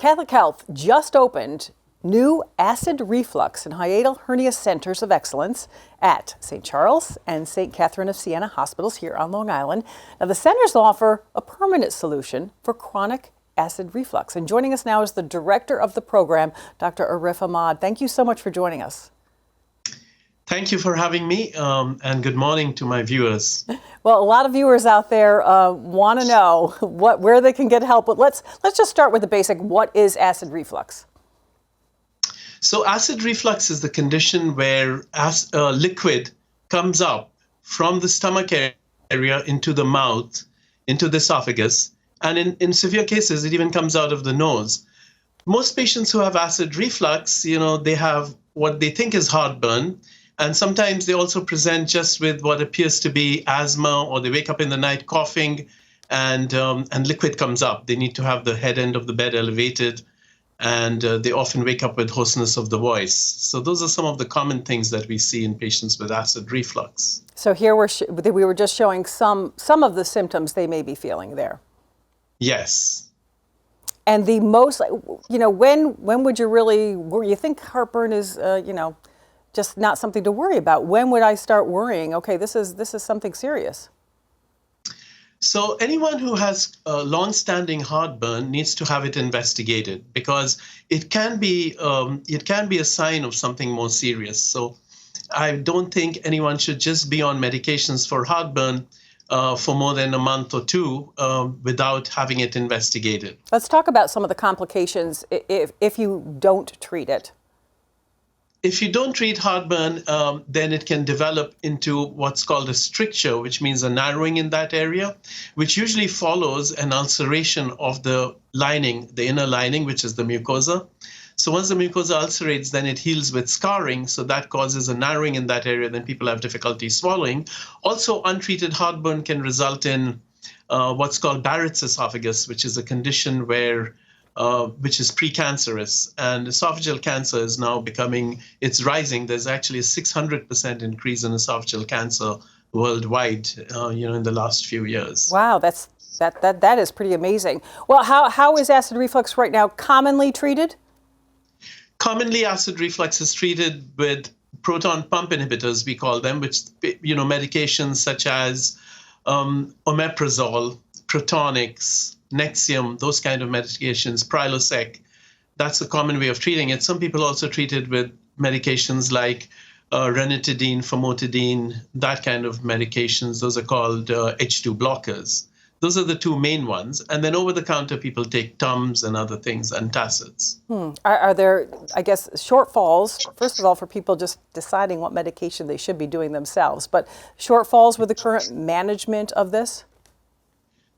Catholic Health just opened new acid reflux and hiatal hernia centers of excellence at St. Charles and St. Catherine of Siena hospitals here on Long Island. Now, the centers offer a permanent solution for chronic acid reflux. And joining us now is the director of the program, Dr. Arif Ahmad. Thank you so much for joining us. Thank you for having me, and good morning to my viewers. Well, a lot of viewers out there want to know where they can get help. But let's just start with the basic. What is acid reflux? So acid reflux is the condition where liquid comes up from the stomach area into the mouth, into the esophagus, and in severe cases, it even comes out of the nose. Most patients who have acid reflux, they have what they think is heartburn. And sometimes they also present just with what appears to be asthma, or they wake up in the night coughing and liquid comes up. They need to have the head end of the bed elevated, and they often wake up with hoarseness of the voice. So those are some of the common things that we see in patients with acid reflux. So here we were just showing some of the symptoms they may be feeling there. Yes. And the most, when would you really worry? You think heartburn is, just not something to worry about? When would I start worrying? Okay, this is something serious. So anyone who has long-standing heartburn needs to have it investigated, because it can be a sign of something more serious. So I don't think anyone should just be on medications for heartburn for more than a month or two without having it investigated. Let's talk about some of the complications if you don't treat it. If you don't treat heartburn, then it can develop into what's called a stricture, which means a narrowing in that area, which usually follows an ulceration of the lining, the inner lining, which is the mucosa. So once the mucosa ulcerates, then it heals with scarring. So that causes a narrowing in that area. Then people have difficulty swallowing. Also, untreated heartburn can result in what's called Barrett's esophagus, which is a condition which is precancerous, and esophageal cancer is now it's rising. There's actually a 600% increase in esophageal cancer worldwide, in the last few years. Wow, that is pretty amazing. Well, how is acid reflux right now commonly treated? Commonly, acid reflux is treated with proton pump inhibitors, we call them, which, medications such as omeprazole, Protonics, Nexium, those kind of medications, Prilosec. That's a common way of treating it. Some people also treat it with medications like ranitidine, famotidine, that kind of medications. Those are called H2 blockers. Those are the two main ones. And then over-the-counter, people take Tums and other things, antacids. Are there, I guess, shortfalls, first of all, for people just deciding what medication they should be doing themselves, but shortfalls with the current management of this?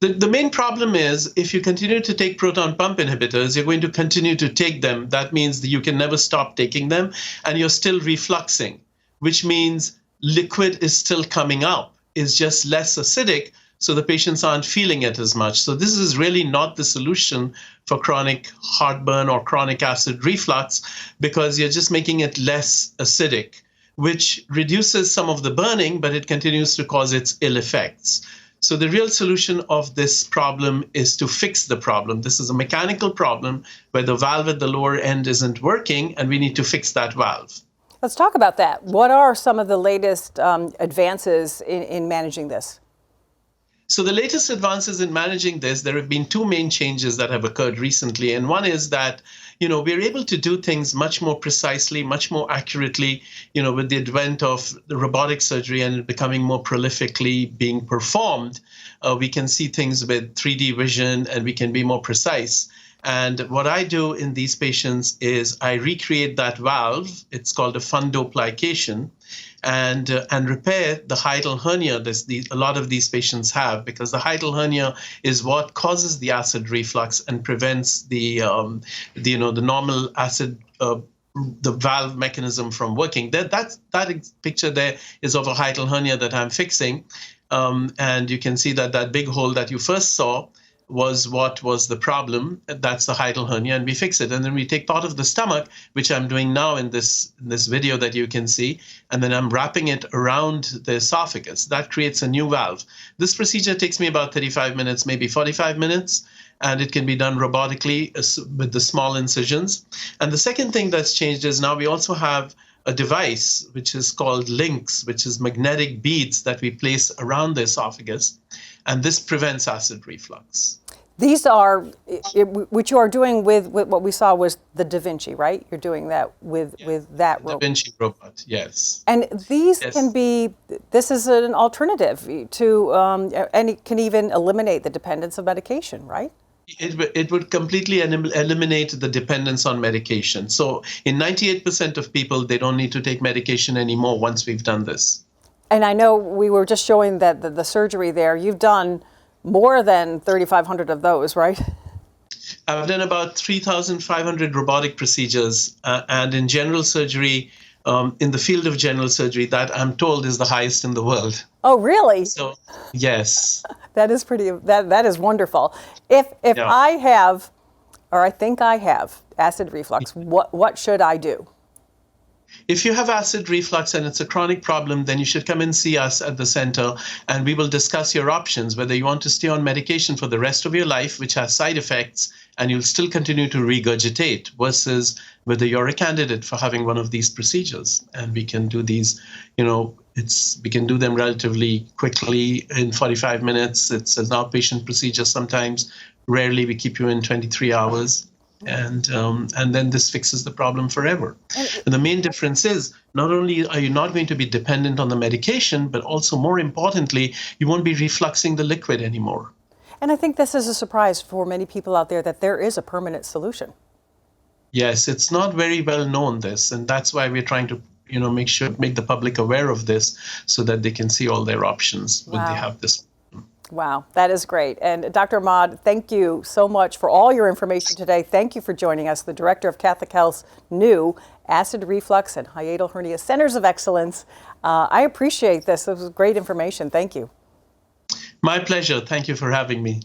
The main problem is if you continue to take proton pump inhibitors, you're going to continue to take them. That means that you can never stop taking them, and you're still refluxing, which means liquid is still coming up. It's just less acidic, so the patients aren't feeling it as much. So this is really not the solution for chronic heartburn or chronic acid reflux, because you're just making it less acidic, which reduces some of the burning, but it continues to cause its ill effects. So the real solution of this problem is to fix the problem. This is a mechanical problem where the valve at the lower end isn't working, and we need to fix that valve. Let's talk about that. What are some of the latest advances in managing this? So the latest advances in managing this, there have been two main changes that have occurred recently. And one is that, we're able to do things much more precisely, much more accurately, with the advent of the robotic surgery and it becoming more prolifically being performed. We can see things with 3D vision and we can be more precise. And what I do in these patients is I recreate that valve. It's called a fundoplication, and repair the hiatal hernia that a lot of these patients have, because the hiatal hernia is what causes the acid reflux and prevents the normal acid the valve mechanism from working. That picture there is of a hiatal hernia that I'm fixing, and you can see that big hole that you first saw was what was the problem. That's the hiatal hernia, and we fix it. And then we take part of the stomach, which I'm doing now in this video that you can see, and then I'm wrapping it around the esophagus. That creates a new valve. This procedure takes me about 35 minutes, maybe 45 minutes, and it can be done robotically with the small incisions. And the second thing that's changed is now we also have a device which is called links, which is magnetic beads that we place around the esophagus, and this prevents acid reflux. These are, which you are doing with what we saw was the Da Vinci, right? You're doing that with that robot. Da Vinci robot, yes. And these can be, this is an alternative to, and it can even eliminate the dependence of medication, right? It would completely eliminate the dependence on medication. So in 98% of people, they don't need to take medication anymore once we've done this. And I know we were just showing that the surgery there, you've done more than 3,500 of those, right? I've done about 3,500 robotic procedures, and in general surgery, in the field of general surgery, that I'm told is the highest in the world. Oh, really? So, yes. That is that is wonderful. If yeah. I have, or I think I have acid reflux, what should I do? If you have acid reflux and it's a chronic problem, then you should come and see us at the center, and we will discuss your options, whether you want to stay on medication for the rest of your life, which has side effects, and you'll still continue to regurgitate, versus whether you're a candidate for having one of these procedures. And we can do these, we can do them relatively quickly in 45 minutes. It's an outpatient procedure sometimes. Rarely we keep you in 23 hours. And then this fixes the problem forever. And the main difference is, not only are you not going to be dependent on the medication, but also more importantly, you won't be refluxing the liquid anymore. And I think this is a surprise for many people out there that there is a permanent solution. Yes, it's not very well known, this, and that's why we're trying to make the public aware of this so that they can see all their options when they have this. Wow, that is great. And Dr. Ahmad, thank you so much for all your information today. Thank you for joining us, the Director of Catholic Health's new Acid Reflux and Hiatal Hernia Centers of Excellence. I appreciate this. This was great information. Thank you. My pleasure. Thank you for having me.